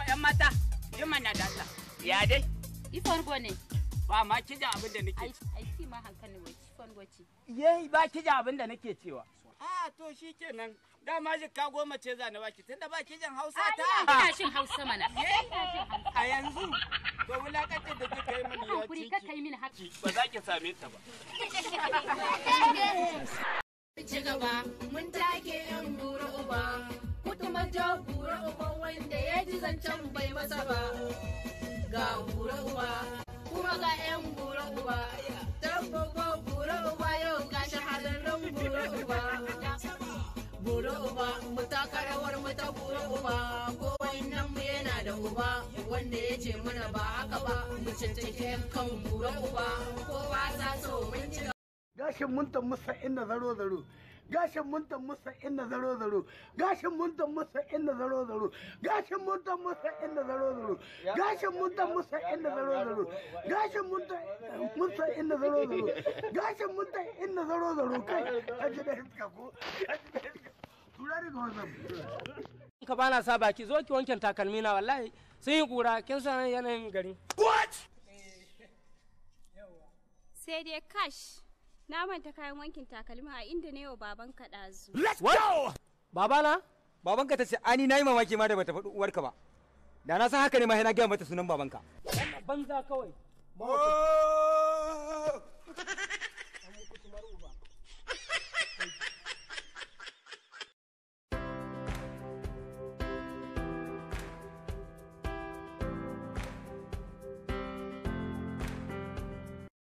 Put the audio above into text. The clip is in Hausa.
yawa ƴan mata yi mana da Allah ya dai Ifargo ne. ba ma kija abin da nake Ai ki ma hankali wai Ifargo ce. yayi ba kija abin da nake cewa to shikenan dama ka goma ce za na baki tunda ba kijin Hausa ta Ina shin Hausa mana. a yanzu to wulakancin da kika yi mini ya Hankuri ka kai mini haka. ba za ki same ta ba ci gaba mun take yan buru uba kuma ja buru uba wanda ya ji zancen bai masa ba ga buru uba kuma ga yan buru uba tabbago buru uba yau ga shahararren buru uba buru uba mu taka rawar mu ta buru uba ko wannan mu yana da uba wanda ya ce mana ba haka ba mu cancake kan buru uba kowa za so mun ci gashin mun musa inda zaro zaro gashin mun musa inda zaro zaro gashin mun musa inda zaro zaro gashin mun musa inda zaro zaro gashin mun musa inda zaro zaro gashin mun musa inda zaro zaro gashin mun inda zaro zaro kai aje da hiska ko turare ga wannan ka bana sa baki zo ki wanken takalmi na wallahi sun yi kura kin san yanayin gari what sai dai kash na manta kayan wankin takalmi a inda ne wa baban ka dazu. let's go babana babanka ta ce ani nayi mamaki ma da bata faɗi uwarka ba da na san haka ne ma sai na ga mata sunan babanka banza kawai